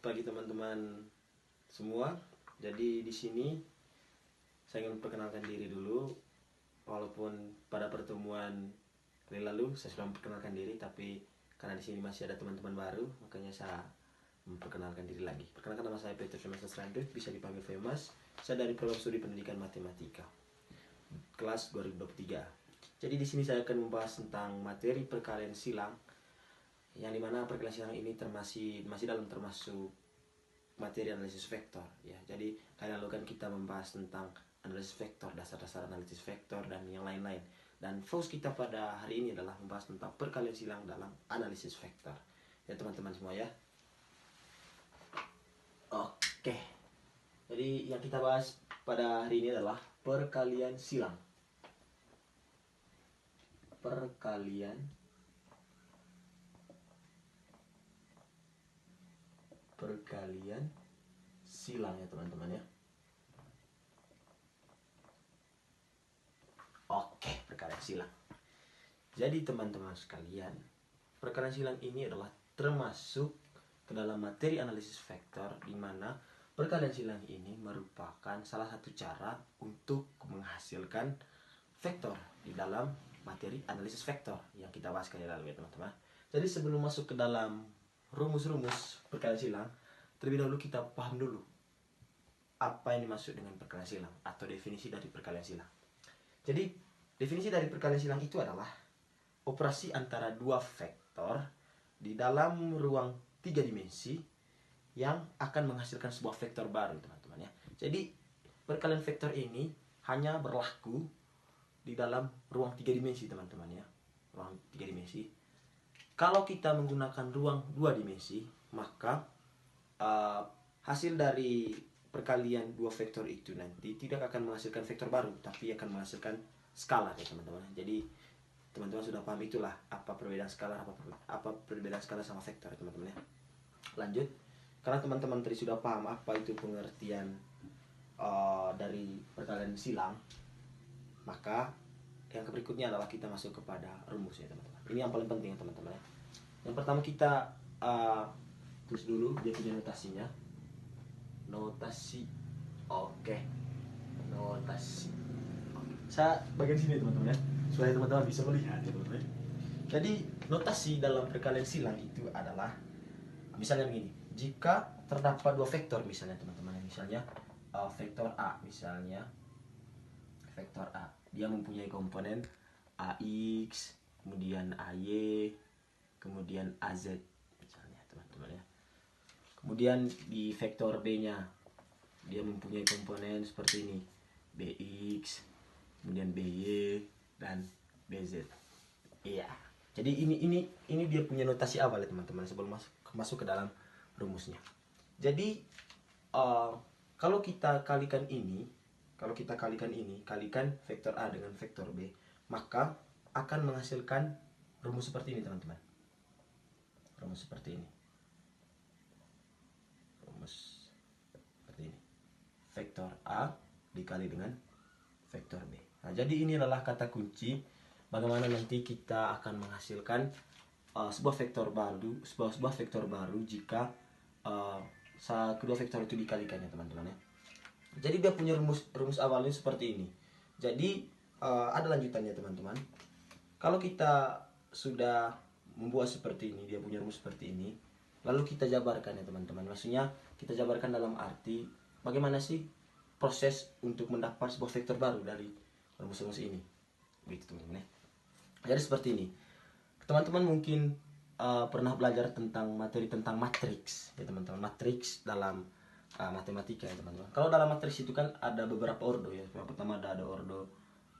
pagi teman-teman semua. Jadi di sini saya ingin memperkenalkan diri dulu. Walaupun pada pertemuan kali lalu saya sudah memperkenalkan diri, tapi karena di sini masih ada teman-teman baru, makanya saya memperkenalkan diri lagi. Perkenalkan, nama saya Peter Femas Nasrandut, bisa dipanggil Femas. Saya dari Program Studi Pendidikan Matematika, kelas 2023. Jadi di sini saya akan membahas tentang materi perkalian silang, yang dimana perkalian silang ini masih dalam termasuk materi analisis vektor ya. Jadi kali lalu kan kita membahas tentang analisis vektor, dasar-dasar analisis vektor dan yang lain-lain. Dan fokus kita pada hari ini adalah membahas tentang perkalian silang dalam analisis vektor. Ya teman-teman semua ya. Oke. Jadi yang kita bahas pada hari ini adalah perkalian silang. Perkalian silang ya teman-teman ya. Oke, perkalian silang. Jadi teman-teman sekalian, perkalian silang ini adalah termasuk ke dalam materi analisis vektor, di mana perkalian silang ini merupakan salah satu cara untuk menghasilkan vektor di dalam materi analisis vektor yang kita bahas kali lalu ya teman-teman. Jadi sebelum masuk ke dalam rumus-rumus perkalian silang, terlebih dahulu kita paham dulu apa yang dimaksud dengan perkalian silang atau definisi dari perkalian silang. Jadi definisi dari perkalian silang itu adalah operasi antara dua vektor di dalam ruang 3 dimensi yang akan menghasilkan sebuah vektor baru teman-teman ya. Jadi perkalian vektor ini hanya berlaku di dalam ruang 3 dimensi teman-teman ya. Ruang 3 dimensi. Kalau kita menggunakan ruang 2 dimensi, maka hasil dari perkalian dua vektor itu nanti tidak akan menghasilkan vektor baru, tapi akan menghasilkan skalar ya teman-teman. Jadi teman-teman sudah paham itulah apa perbedaan skalar, apa perbedaan skalar sama vektor ya teman-teman ya. Lanjut, karena teman-teman tadi sudah paham apa itu pengertian dari perkalian silang, maka yang berikutnya adalah kita masuk kepada rumus ya teman-teman. Ini yang paling penting ya teman-teman ya. Yang pertama kita tulis dulu dia punya notasinya. Notasi. Oke. Notasi. Saya bagian sini teman-teman ya, supaya teman-teman bisa melihat ya teman-teman. Jadi notasi dalam perkalian silang itu adalah misalnya begini. Jika terdapat dua vektor misalnya teman-teman, misalnya vektor A misalnya. Vektor A, dia mempunyai komponen AX, kemudian AY, kemudian AZ misalnya teman-teman ya. Kemudian di vektor B-nya dia mempunyai komponen seperti ini, BX, kemudian BY dan BZ. Iya. Jadi ini dia punya notasi awal ya teman-teman sebelum masuk ke dalam rumusnya. Jadi kalau kita kalikan ini, kalikan vektor A dengan vektor B, maka akan menghasilkan rumus seperti ini teman-teman. Rumus seperti ini. Vektor A dikali dengan vektor B. Nah, jadi ini adalah kata kunci bagaimana nanti kita akan menghasilkan sebuah vektor baru jika kedua vektor itu dikalikan ya teman-teman ya. Jadi dia punya rumus awalnya seperti ini. Jadi ada lanjutannya teman-teman. Kalau kita sudah membuat seperti ini, dia punya rumus seperti ini, lalu kita jabarkan ya teman-teman. Maksudnya kita jabarkan dalam arti bagaimana sih proses untuk mendapat sebuah vektor baru dari rumus-rumus ini, begitu teman-teman ya. Jadi seperti ini. Teman-teman mungkin pernah belajar tentang materi tentang matriks ya teman-teman. Matriks dalam matematika ya teman-teman. Kalau dalam matriks itu kan ada beberapa ordo ya. Yang pertama ada ordo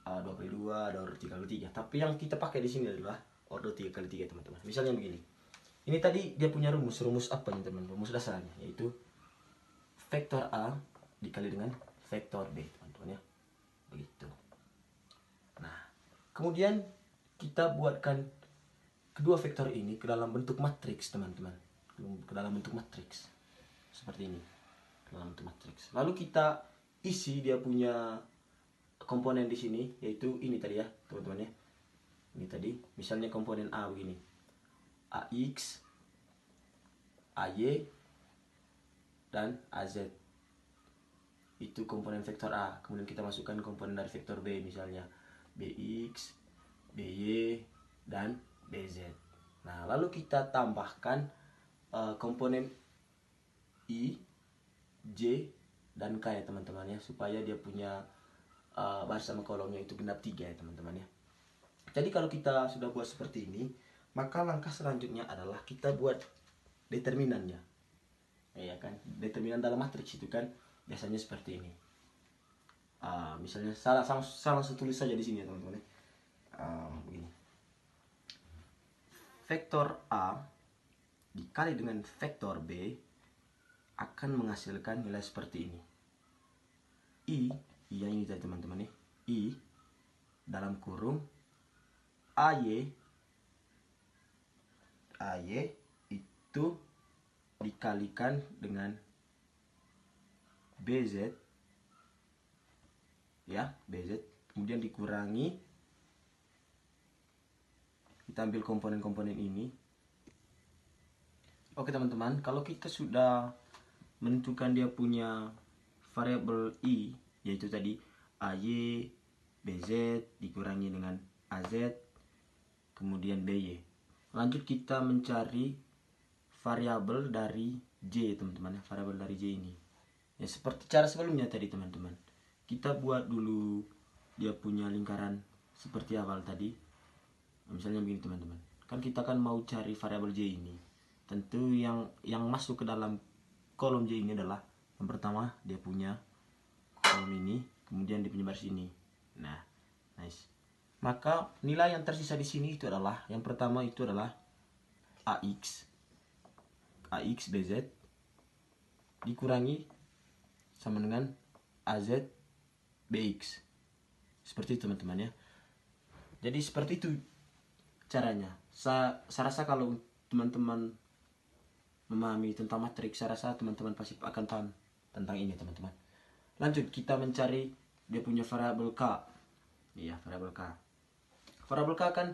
2x2, ada ordo 3x3. Tapi yang kita pakai di sini adalah ordo 3x3 teman-teman. Misalnya begini. Ini tadi dia punya rumus apa nih teman-teman? Rumus dasarnya yaitu vektor A dikali dengan vektor B teman-teman ya. Begitu. Nah, kemudian kita buatkan kedua vektor ini ke dalam bentuk matriks teman-teman. Ke dalam bentuk matriks. Seperti ini. Dalam bentuk matriks. Lalu kita isi dia punya komponen di sini, yaitu ini tadi ya, teman-teman ya. Ini tadi, misalnya komponen A begini. AX, AY, dan AZ. Itu komponen vektor A. Kemudian kita masukkan komponen dari vektor B, misalnya BX, BY, dan BZ. Nah, lalu kita tambahkan komponen I, J, dan K ya teman-teman ya, supaya dia punya baris sama kolomnya itu genap 3 ya teman-teman ya. Jadi kalau kita sudah buat seperti ini, maka langkah selanjutnya adalah kita buat determinannya. Ya kan, determinan dalam matriks itu kan biasanya seperti ini. Misalnya salah satu tulis saja di sini ya teman-teman ya. Begini. Vektor A dikali dengan vektor B akan menghasilkan nilai seperti ini. I yang ini tadi teman-teman ya. I dalam kurung AY itu dikalikan dengan BZ ya, BZ, kemudian dikurangi, kita ambil komponen-komponen ini. Oke teman-teman, kalau kita sudah menentukan dia punya variabel I, yaitu tadi AY, BZ dikurangi dengan AZ, kemudian BY. Lanjut kita mencari variabel dari J teman-teman, variabel dari J ini. Ya seperti cara sebelumnya tadi teman-teman. Kita buat dulu dia punya lingkaran seperti awal tadi. Misalnya begini teman-teman. Kan kita kan mau cari variabel J ini. Tentu yang masuk ke dalam kolom J ini adalah yang pertama dia punya kolom ini, kemudian dia punya baris ini. Nah, nice. Maka nilai yang tersisa di sini itu adalah yang pertama itu adalah AX BZ dikurangi sama dengan AZ BX. Seperti itu teman-teman ya. Jadi seperti itu caranya. Saya rasa kalau teman-teman memahami tentang matriks, saya rasa teman-teman pasti akan paham tentang ini teman-teman. Lanjut kita mencari dia punya variabel K. Iya, variabel K. Variabel K kan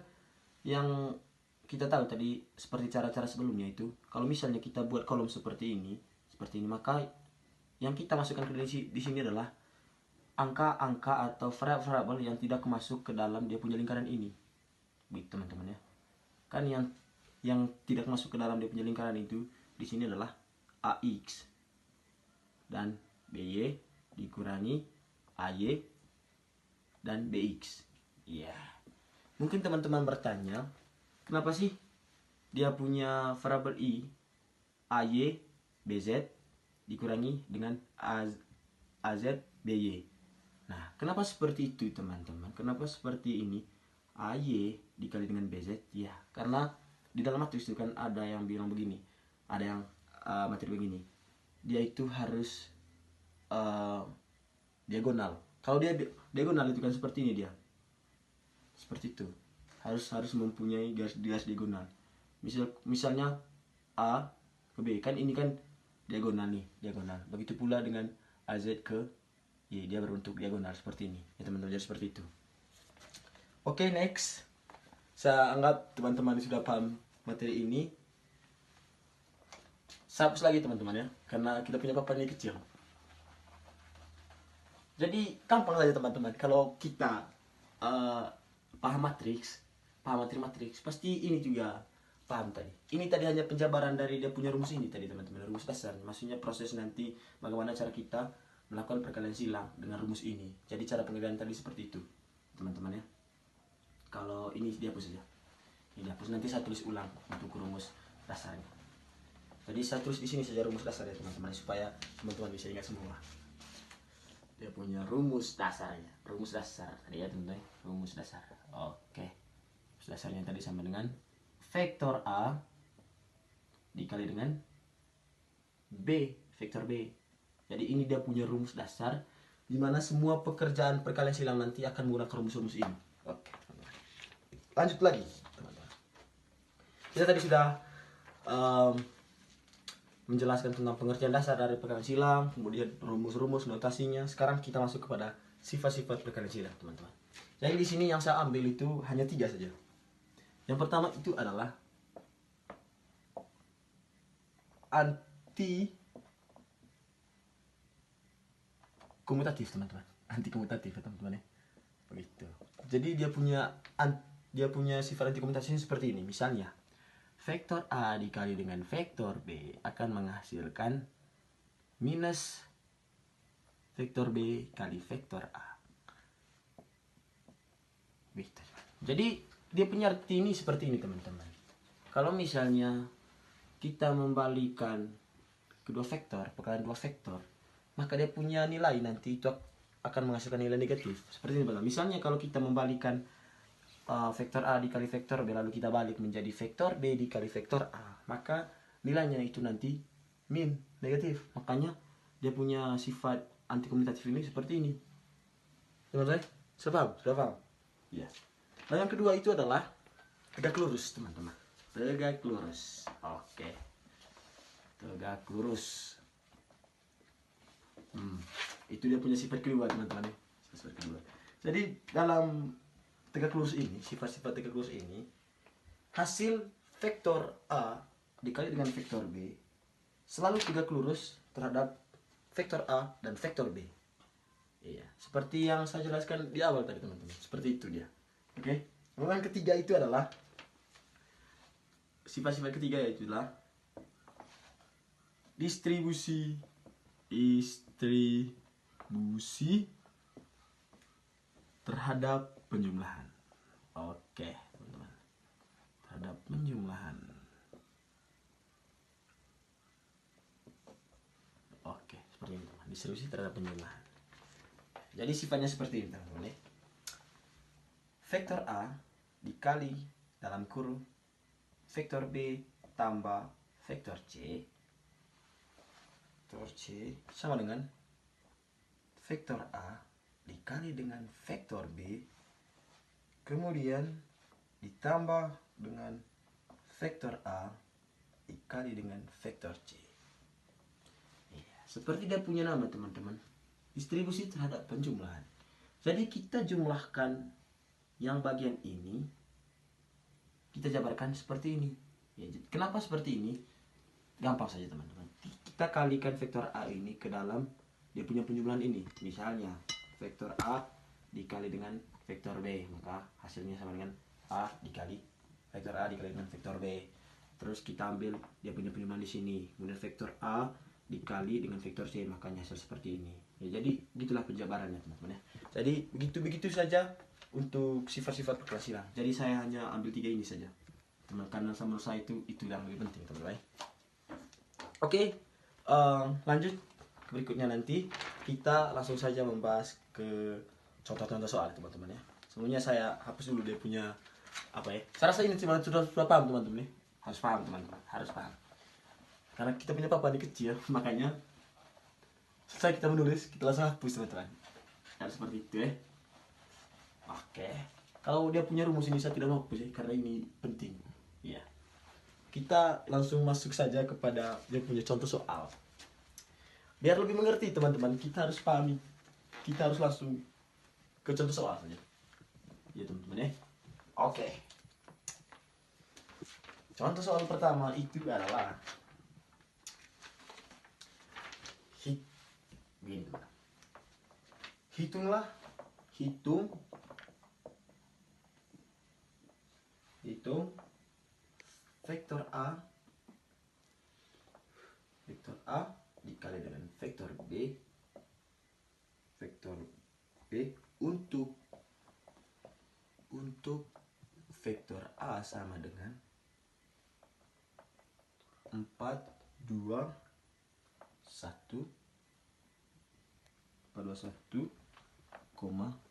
yang kita tahu tadi seperti cara-cara sebelumnya itu, kalau misalnya kita buat kolom seperti ini, maka yang kita masukkan ke di sini adalah angka-angka atau variabel yang tidak masuk ke dalam dia punya lingkaran ini. Begitu teman-teman ya. Kan yang tidak masuk ke dalam dia punya lingkaran itu di sini adalah AX dan BY dikurangi AY dan BX. Iya. Mungkin teman-teman bertanya, kenapa sih dia punya variabel I, AY, BZ dikurangi dengan AZ, BY. Nah, kenapa seperti itu teman-teman? Kenapa seperti ini? AY dikali dengan BZ? Ya, karena di dalam matriks itu kan ada yang bilang begini, ada yang materi begini. Dia itu harus diagonal. Kalau dia diagonal itu kan seperti ini dia. Seperti itu. Harus mempunyai garis diagonal. Misalnya A ke B, kan ini kan diagonal nih, diagonal. Begitu pula dengan AZ ke Y, dia berbentuk diagonal seperti ini. Ya teman-teman, jadi seperti itu. Oke, next. Saya anggap teman-teman sudah paham materi ini. Saya hapus lagi teman-teman ya, karena kita punya papan ini kecil. Jadi gampang saja teman-teman. Kalau kita paham matriks, paham materi-matriks, pasti ini juga paham tadi. Ini tadi hanya penjabaran dari dia punya rumus ini tadi teman-teman, rumus dasar. Maksudnya proses nanti bagaimana cara kita melakukan perkalian silang dengan rumus ini. Jadi cara pengerjaan tadi seperti itu teman-teman ya. Kalau ini dihapus saja. Ini dihapus, nanti saya tulis ulang untuk rumus dasarnya. Jadi saya tulis di sini saja rumus dasar ya teman-teman, supaya teman-teman bisa ingat semua. Dia punya rumus dasarnya, rumus dasar tadi ya teman-teman, rumus dasar. Oke. Rumus dasarnya tadi sama dengan vektor A dikali dengan B, vektor B. Jadi ini dia punya rumus dasar, di mana semua pekerjaan perkalian silang nanti akan menggunakan rumus-rumus ini. Oke, teman-teman. Lanjut lagi, teman-teman. Kita tadi sudah menjelaskan tentang pengertian dasar dari perkalian silang, kemudian rumus-rumus, notasinya. Sekarang kita masuk kepada sifat-sifat perkalian silang, teman-teman. Jadi di sini yang saya ambil itu hanya 3 saja. Yang pertama itu adalah anti komutatif teman-teman, anti komutatif ya teman-teman ya, begitu. Jadi dia punya sifat anti komutatifnya seperti ini. Misalnya vektor A dikali dengan vektor B akan menghasilkan minus vektor B kali vektor A. Gitu. Jadi dia punya arti ini seperti ini teman-teman. Kalau misalnya kita membalikan kedua vektor, perkalian dua vektor, maka dia punya nilai nanti itu akan menghasilkan nilai negatif. Seperti ini teman-teman. Misalnya kalau kita membalikan vektor A dikali vektor B lalu kita balik menjadi vektor B dikali vektor A, maka nilainya itu nanti min negatif. Makanya dia punya sifat anti komutatif ini seperti ini. Teman-teman, sudah paham? Ya. Nah yang kedua itu adalah tegak lurus teman-teman. Tegak lurus. Oke. Tegak lurus. Itu dia punya sifat kedua teman-teman. Sifat kedua. Jadi dalam tegak lurus ini, sifat-sifat tegak lurus ini, hasil vektor A dikali dengan vektor B selalu tegak lurus terhadap vektor A dan vektor B. Iya, seperti yang saya jelaskan di awal tadi teman-teman. Seperti itu dia. Oke. Lalu yang ketiga itu adalah sifat-sifat ketiga yaitu adalah distribusi terhadap penjumlahan. Oke, teman-teman. Terhadap penjumlahan. Oke, seperti ini teman. Distribusi terhadap penjumlahan. Jadi sifatnya seperti ini teman-teman ya. Vektor A dikali dalam kurung vektor B tambah vektor C. Vektor C sama dengan vektor A dikali dengan vektor B kemudian ditambah dengan vektor A dikali dengan vektor C. Ya, seperti dia punya nama teman-teman, distribusi terhadap penjumlahan. Jadi kita jumlahkan yang bagian ini, kita jabarkan seperti ini. Ya, kenapa seperti ini? Gampang saja teman-teman. Kita kalikan vektor A ini ke dalam dia punya penjumlahan ini. Misalnya vektor A dikali dengan vektor B, maka hasilnya sama dengan A dikali vektor A dikali dengan vektor B. Terus kita ambil dia punya penjumlahan di sini. Kemudian vektor A dikali dengan vektor C, makanya hasil seperti ini. Ya, jadi gitulah penjabarannya teman-teman ya. Jadi begitu saja untuk sifat-sifat perkalian silang. Jadi saya hanya ambil 3 ini saja. Teman, karena menurut saya itu yang lebih penting teman-teman. Oke, lanjut ke berikutnya nanti kita langsung saja membahas ke contoh-contoh soal teman-teman ya. Sebelumnya saya hapus dulu dia punya apa ya. Saya rasa ini sudah paham teman-teman ya. Harus paham teman-teman, harus paham. Karena kita punya papan ini kecil, makanya selesai kita menulis kita langsung hapus teman-teman. Harus seperti itu ya. Oke, kalau dia punya rumus ini saya tidak mau hapus ya, karena ini penting. Ya, kita langsung masuk saja kepada dia punya contoh soal. Biar lebih mengerti teman-teman, kita harus pahami. Kita harus langsung ke contoh soal saja. Ya teman-teman ya. Oke. Contoh soal pertama itu adalah begini teman. Hitung vektor A dikali dengan vektor B untuk vektor A sama dengan 4, 2, 1,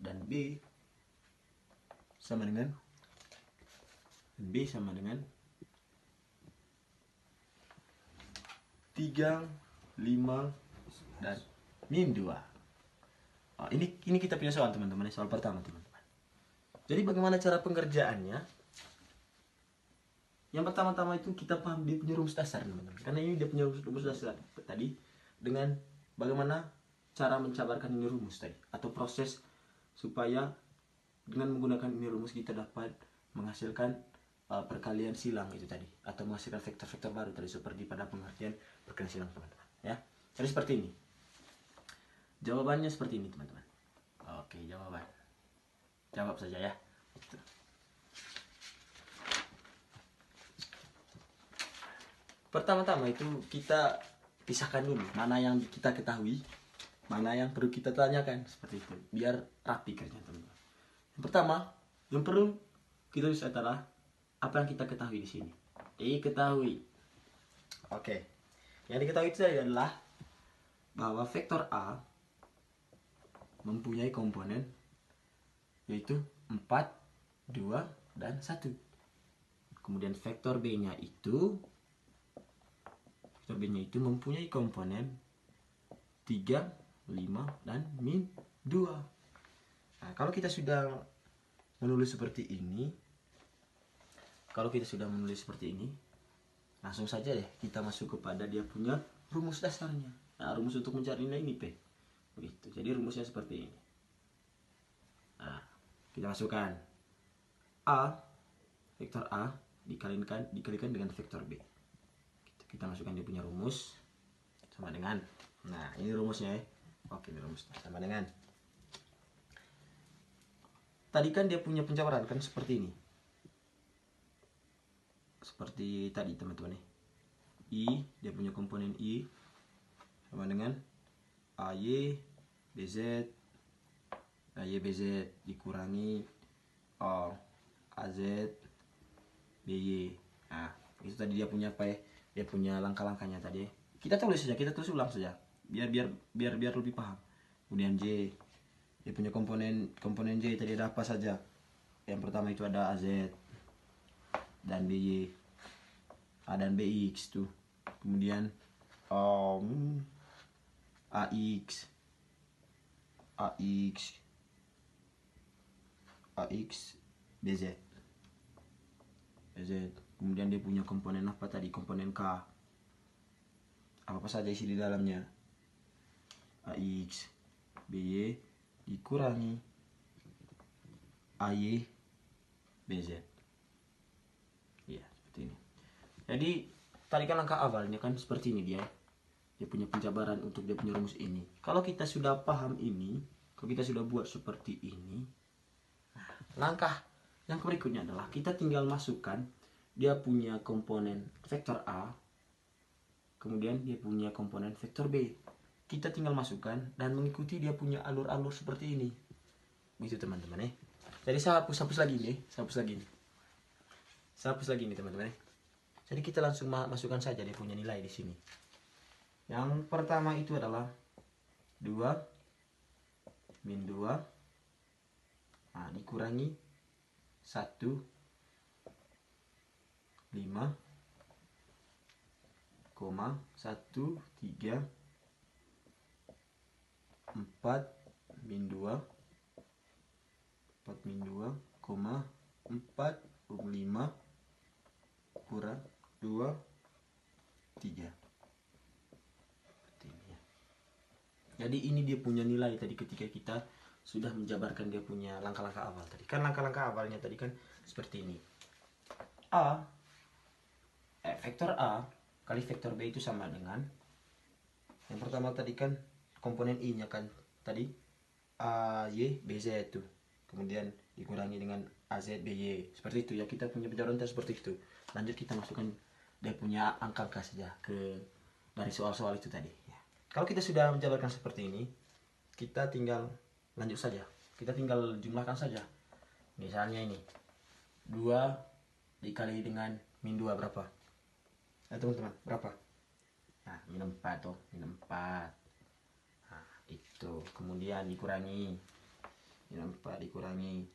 dan B sama dengan 3, 5 dan min 2. Ini kita punya soal teman-teman, soal pertama teman-teman. Jadi bagaimana cara pengerjaannya? Yang pertama-tama itu kita paham dia punya rumus dasar teman-teman. Karena ini dia punya rumus dasar tadi dengan bagaimana cara mencabarkan ini rumus tadi atau proses supaya dengan menggunakan ini rumus kita dapat menghasilkan perkalian silang itu tadi atau menghasilkan vektor-vektor baru tadi seperti pada pengertian perkalian silang teman-teman ya. Jadi seperti ini. Jawabannya seperti ini teman-teman. Oke, jawaban. Jawab saja ya. Itu. Pertama-tama itu kita pisahkan dulu mana yang kita ketahui, mana yang perlu kita tanyakan, seperti itu. Biar rapi kerja teman-teman. Yang pertama, yang perlu kita bisa adalah apa yang kita ketahui di sini. Diketahui. Oke. Yang diketahui itu adalah bahwa vektor A mempunyai komponen yaitu 4, 2, dan 1. Kemudian vektor B-nya itu mempunyai komponen 3, 5, dan min 2. Nah, kalau kita sudah menulis seperti ini, langsung saja deh kita masuk kepada dia punya rumus dasarnya. Nah, rumus untuk mencari nilai ini P. Begitu. Jadi rumusnya seperti ini. Nah, kita masukkan vektor A dikalikan dengan vektor B. Kita masukkan dia punya rumus sama dengan, nah ini rumusnya ya. Oke, ini rumusnya sama dengan, tadi kan dia punya penjabaran kan seperti ini, seperti tadi teman-teman nih. Dia punya komponen I sama dengan AY BZ dikurangi AZ BY. Nah, itu tadi dia punya apa ya? Dia punya langkah-langkahnya tadi. Kita tulis ulang saja. Biar lebih paham. Kemudian J. Dia punya komponen J tadi ada apa saja? Yang pertama itu ada AZ dan BY. A dan BX tuh. Kemudian AX BZ. Kemudian dia punya komponen apa tadi? Komponen K. Apa saja isi di dalamnya? AX BY dikurangi AY BZ. Ya, seperti ini. Jadi tadi kan langkah awalnya kan seperti ini dia. Dia punya penjabaran untuk dia punya rumus ini. Kalau kita sudah paham ini, kalau kita sudah buat seperti ini, langkah yang berikutnya adalah kita tinggal masukkan dia punya komponen vektor A, kemudian dia punya komponen vektor B. Kita tinggal masukkan dan mengikuti dia punya alur-alur seperti ini. Begitu teman-teman ya. Jadi saya hapus lagi nih, teman-teman ya. Jadi kita langsung masukkan saja dia punya nilai di sini. Yang pertama itu adalah 2 min 2 dikurangi 1 5, 1, 3, 4 min 2, 4, 5 kurang 2, 3. Jadi ini dia punya nilai tadi ketika kita sudah menjabarkan dia punya langkah-langkah awal tadi. Kan langkah-langkah awalnya tadi kan seperti ini. Vektor A kali vektor B itu sama dengan, yang pertama tadi kan komponen I-nya kan tadi AY BZ itu. Kemudian dikurangi dengan AZ BY. Seperti itu ya, kita punya penjabaran seperti itu. Lanjut kita masukkan dia punya angka saja dari soal-soal itu tadi ya. Kalau kita sudah menjabarkan seperti ini, kita tinggal lanjut saja. Kita tinggal jumlahkan saja. Misalnya ini 2 dikali dengan min 2 berapa? Nah teman-teman, berapa? Nah, min 4 tuh, min 4. Nah, itu. Kemudian dikurangi min 4 dikurangi